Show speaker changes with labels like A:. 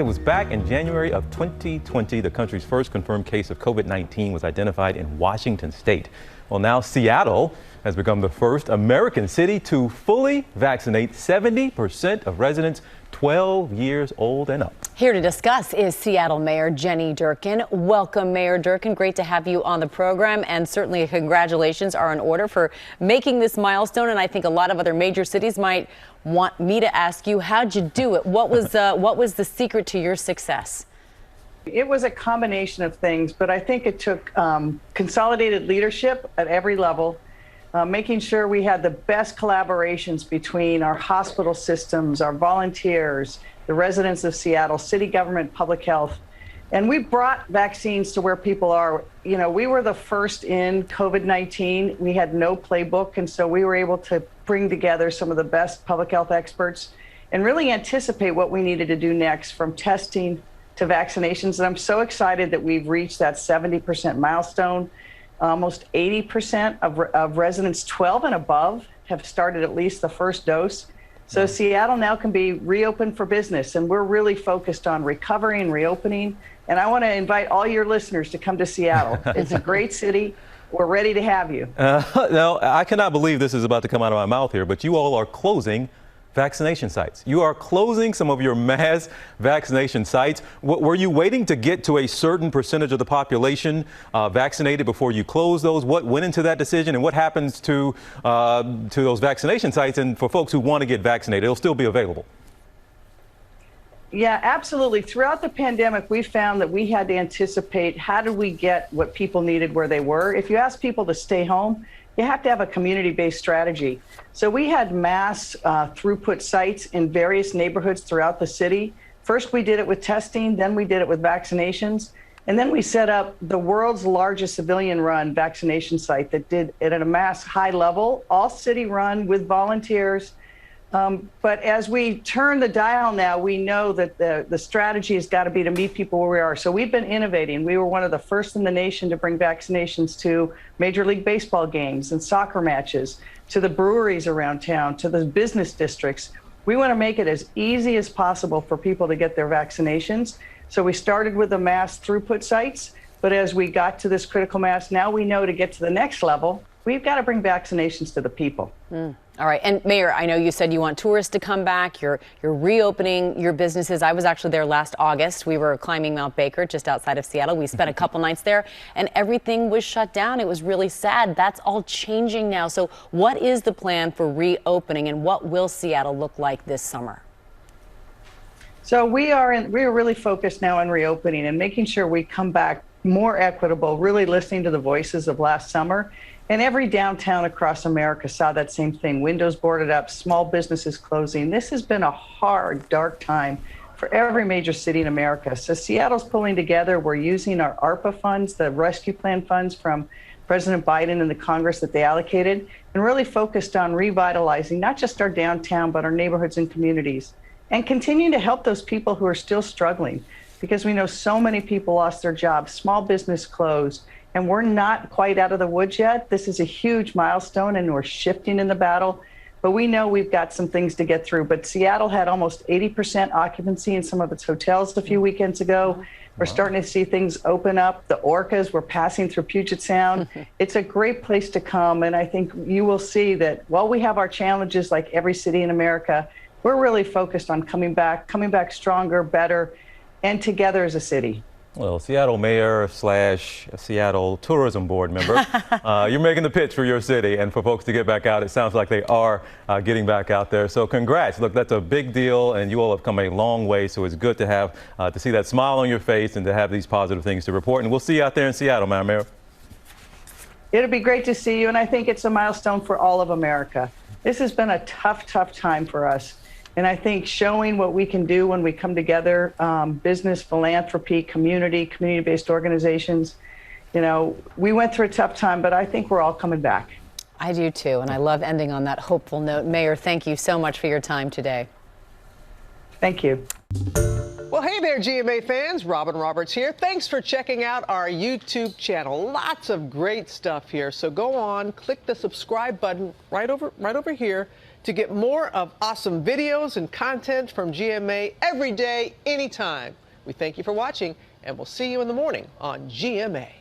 A: It was back in January of 2020. The country's first confirmed case of COVID-19 was identified in Washington state. Well, now Seattle has become the first American city to fully vaccinate 70% of residents 12 years old and up.
B: Here to discuss is Seattle Mayor Jenny Durkan. Welcome, Mayor Durkan. Great to have you on the program, and certainly congratulations are in order for making this milestone. And I think a lot of other major cities might want me to ask you, how'd you do it? What was the secret to your success?
C: It was a combination of things, but I think it took consolidated leadership at every level, making sure we had the best collaborations between our hospital systems, our volunteers, the residents of Seattle, city government, public health. And we brought vaccines to where people are. You know, we were the first in COVID-19. We had no playbook, and so we were able to bring together some of the best public health experts and really anticipate what we needed to do next, from testing to vaccinations. And I'm so excited that we've reached that 70% milestone. Almost 80% of residents 12 and above have started at least the first dose. So Seattle now can be reopened for business, and we're really focused on recovery and reopening. And I want to invite all your listeners to come to Seattle. It's a great city. We're ready to have you.
A: Now, I cannot believe this is about to come out of my mouth here, but you all are closing vaccination sites. You are closing some of your mass vaccination sites. Were you waiting to get to a certain percentage of the population vaccinated before you close those? What went into that decision, and what happens to those vaccination sites? And for folks who want to get vaccinated, it'll still be available.
C: Yeah, absolutely. Throughout the pandemic, we found that we had to anticipate how do we get what people needed where they were. If you ask people to stay home, you have to have a community-based strategy. So we had mass throughput sites in various neighborhoods throughout the city. First, we did it with testing, then we did it with vaccinations, and then we set up the world's largest civilian-run vaccination site that did it at a mass high level, all city-run with volunteers. But as we turn the dial now, we know that the strategy has got to be to meet people where we are. So we've been innovating. We were one of the first in the nation to bring vaccinations to Major League Baseball games and soccer matches, to the breweries around town, to the business districts. We want to make it as easy as possible for people to get their vaccinations. So we started with the mass throughput sites, but as we got to this critical mass, now we know to get to the next level, we've got to bring vaccinations to the people.
B: All right. And Mayor, I know you said you want tourists to come back. You're reopening your businesses. I was actually there last August. We were climbing Mount Baker just outside of Seattle. We spent a couple nights there and everything was shut down. It was really sad. That's all changing now. So what is the plan for reopening, and what will Seattle look like this summer?
C: So we are really focused now on reopening and making sure we come back more equitable, really listening to the voices of last summer. And every downtown across America saw that same thing. Windows boarded up, small businesses closing. This has been a hard, dark time for every major city in America. So Seattle's pulling together. We're using our ARPA funds, the rescue plan funds from President Biden and the Congress that they allocated, and really focused on revitalizing not just our downtown, but our neighborhoods and communities, and continuing to help those people who are still struggling, because we know so many people lost their jobs, small business closed, and we're not quite out of the woods yet. This is a huge milestone, and we're shifting in the battle, but we know we've got some things to get through. But Seattle had almost 80% occupancy in some of its hotels a few weekends ago. We're starting to see things open up. The orcas were passing through Puget Sound. It's a great place to come, and I think you will see that while we have our challenges like every city in America, we're really focused on coming back stronger, better, and together as a city.
A: Well, Seattle Mayor / Seattle Tourism Board member, you're making the pitch for your city and for folks to get back out. It sounds like they are getting back out there. So congrats. Look, that's a big deal, and you all have come a long way. So it's good to have to see that smile on your face and to have these positive things to report. And we'll see you out there in Seattle, Madam Mayor.
C: It'll be great to see you, and I think it's a milestone for all of America. This has been a tough time for us. And I think showing what we can do when we come together, business, philanthropy, community-based organizations, you know, we went through a tough time, but I think we're all coming back.
B: I do too, and I love ending on that hopeful note. Mayor, thank you so much for your time today.
C: Thank you.
D: Well, hey there, GMA fans. Robin Roberts here. Thanks for checking out our YouTube channel. Lots of great stuff here. So go on, click the subscribe button right over here. to get more of awesome videos and content from GMA every day, anytime. We thank you for watching, and we'll see you in the morning on GMA.